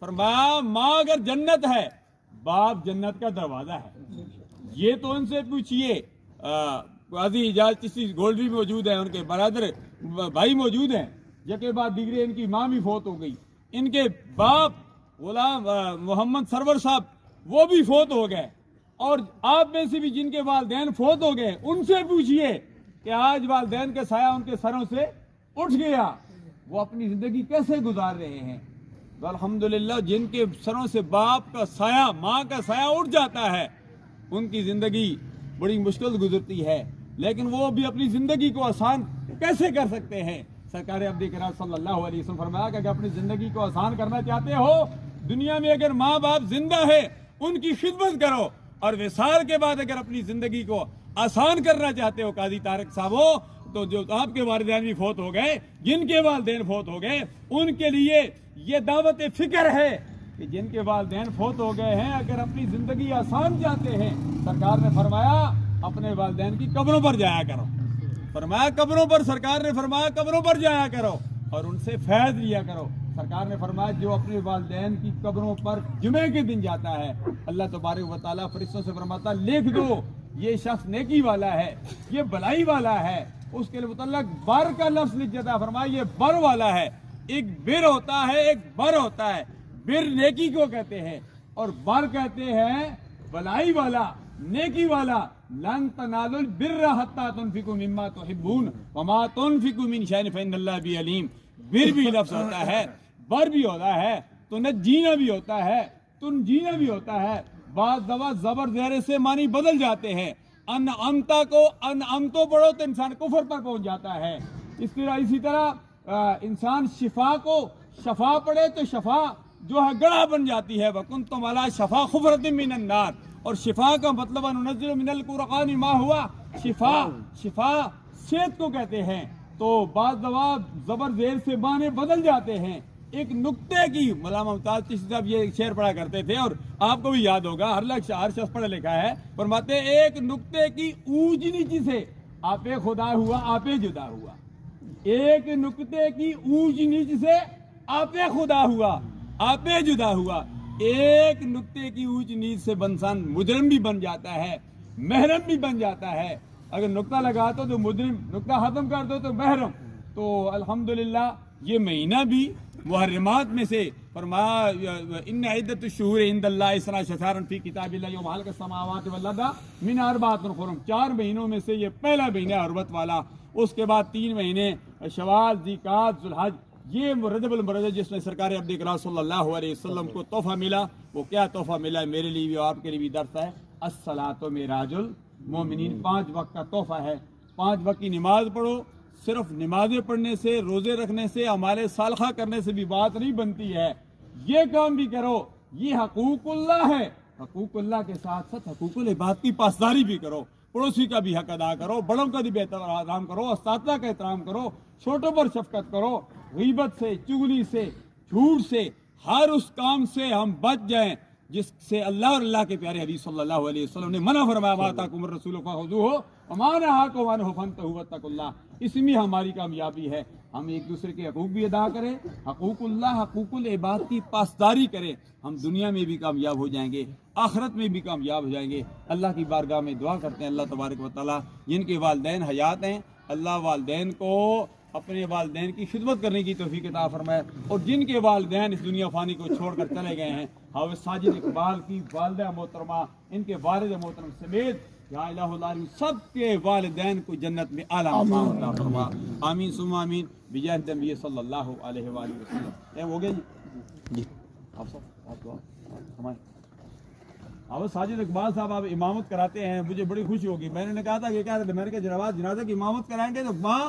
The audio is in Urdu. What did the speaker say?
فرمایا ماں اگر جنت ہے باپ جنت کا دروازہ ہے. یہ تو ان سے پوچھئے. قاضی اعجاز چشتی گولڈ بھی موجود ہیں, ان کے برادر بھائی موجود ہیں, یکے بعد دیگرے ان کی ماں بھی فوت ہو گئی, ان کے باپ غلام محمد سرور صاحب وہ بھی فوت ہو گئے, اور آپ میں سے بھی جن کے والدین فوت ہو گئے ان سے پوچھئے کہ آج والدین کا سایہ ان کے سروں سے اٹھ گیا, وہ اپنی زندگی کیسے گزار رہے ہیں. تو الحمدللہ جن کے سروں سے باپ کا سایہ ماں کا سایہ اٹھ جاتا ہے ان کی زندگی بڑی مشکل گزرتی ہے, لیکن وہ بھی اپنی زندگی کو آسان کیسے کر سکتے ہیں. سرکار عبد کرام صلی اللہ علیہ وسلم فرمایا کہ اگر اپنی زندگی کو آسان کرنا چاہتے ہو دنیا میں اگر ماں باپ زندہ ہے ان کی خدمت کرو, اور وصال کے بعد اگر اپنی زندگی کو آسان کرنا چاہتے ہو قاضی طارق صاحبوں تو جو آپ کے والدین بھی فوت ہو گئے, جن کے والدین فوت ہو گئے ان کے لیے یہ دعوت فکر ہے کہ جن کے والدین فوت ہو گئے ہیں اگر اپنی زندگی آسان چاہتے ہیں سرکار نے فرمایا اپنے والدین کی قبروں پر جایا کرو. فرمایا قبروں پر, سرکار نے فرمایا قبروں پر جایا کرو اور ان سے فیض لیا کرو. سرکار نے فرمایا جو اپنے والدین کی قبروں پر جمعے کے دن جاتا ہے اللہ تبارک و تعالیٰ فرشتوں سے فرماتا لکھ دو یہ شخص نیکی والا ہے, یہ بھلائی والا ہے. اس کے متعلق بر کا لفظ لکھ جاتا ہے, فرمایا یہ بر والا ہے. ایک بر ہوتا ہے ایک بر ہوتا ہے, بر نیکی کو کہتے ہیں اور بر کہتے ہیں بھلائی والا نیکی والا. لن تنالوا البر حتى تنفقوا مما تحبون وما تنفقوا من شيء فإن الله به عليم. بر بھی لفظ ہوتا ہے, بر بھی ہوتا ہے, تو نہ جینا بھی ہوتا ہے, تن جینا بھی ہوتا ہے. بعض دفعہ زبر زیر سے معنی بدل جاتے ہیں. ان امتا کو ان امتو پڑھو تو انسان کفر پر پہنچ جاتا ہے. اسی طرح انسان شفا کو شفا پڑھے تو شفا جو ہے گڑھا بن جاتی ہے. وَكُنْتُمْ عَلَىٰ شَفَا حُفْرَةٍ مِّنَ النَّارِ, اور شفا کا مطلب ننزل من القرآن ما ہوا شفا, شفا صحت کو کہتے ہیں. تو بعض دفعہ زبر زیر سے معنی بدل جاتے ہیں. ایک نقطے کی مولانا ممتاز چشتی صاحب یہ شعر پڑھا کرتے تھے اور آپ کو بھی یاد ہوگا, ہر شخص پڑھا لکھا ہے. فرماتے ایک نقطے کی اونچ نیچ سے آپ خدا ہوا آپ جدا ہوا. ایک نقطے کی اونچ نیچ سے آپ خدا ہوا آپ جدا ہوا. ایک نقطے کی اونچ نیچ سے انسان مجرم بھی بن جاتا ہے, محرم بھی بن جاتا ہے. اگر نقطہ لگا تو مجرم, نقطہ ختم کر دو تو محرم. تو الحمدللہ یہ مہینہ بھی محرمات میں سے فرمایا ان عدت الشہور عند اللہ اثنا عشر فی کتاب اللہ یوم خلق السماوات والارض من اربعۃ حرم. 4 مہینوں میں سے یہ پہلا مہینہ حرمت والا. اس کے بعد 3 مہینے شوال, ذیقعد, ذوالحج, یہ رجب المرجب جس میں سرکار عبد کرام صلی اللہ علیہ وسلم کو تحفہ ملا. وہ کیا تحفہ ملا میرے لیے بھی اور آپ کے لیے بھی درس ہے. الصلاۃ معراج المومنین, 5 وقت کا تحفہ ہے. 5 وقت کی نماز پڑھو. صرف نمازیں پڑھنے سے, روزے رکھنے سے, ہمارے صالحہ کرنے سے بھی بات نہیں بنتی ہے. یہ کام بھی کرو, یہ حقوق اللہ ہے. حقوق اللہ کے ساتھ ساتھ حقوق العباد کی پاسداری بھی کرو. پڑوسی کا بھی حق ادا کرو, بڑوں کا بھی احترام کرو, اساتذہ کا احترام کرو, چھوٹوں پر شفقت کرو. غیبت سے, چغلی سے, جھوٹ سے, ہر اس کام سے ہم بچ جائیں جس سے اللہ اور اللہ کے پیارے حبیب صلی اللہ علیہ وسلم نے منع فرمایا. ما آتاکم الرسول فخذوہ وما نہاکم عنہ فانتہوا واتقوا اللہ. اس میں ہماری کامیابی ہے. ہم ایک دوسرے کے حقوق بھی ادا کریں, حقوق اللہ حقوق العباد کی پاسداری کریں. ہم دنیا میں بھی کامیاب ہو جائیں گے, آخرت میں بھی کامیاب ہو جائیں گے. اللہ کی بارگاہ میں دعا کرتے ہیں اللہ تبارک و تعالیٰ جن کے والدین حیات ہیں اللہ والدین کو اپنے والدین کی خدمت کرنے کی توفیق عطا فرمائے, اور جن کے والدین اس دنیا فانی کو چھوڑ کر چلے گئے ہیں حافظ ساجد اقبال کی والدہ محترمہ, ان کے والد محترم سمیت یا الہ العالمین سب کے والدین کو جنت میں اعلیٰ مقام عطا فرما. آمین ثم آمین بجاہ نبی صلی اللہ علیہ وآلہ وسلم. ہو گیا جی آپ سب حافظ ساجد اقبال صاحب آپ امامت کراتے ہیں, مجھے بڑی خوشی ہوگی. میں نے کہا تھا کہ کیا میں نے کہا جنازہ کی امامت کرائیں گے تو ماں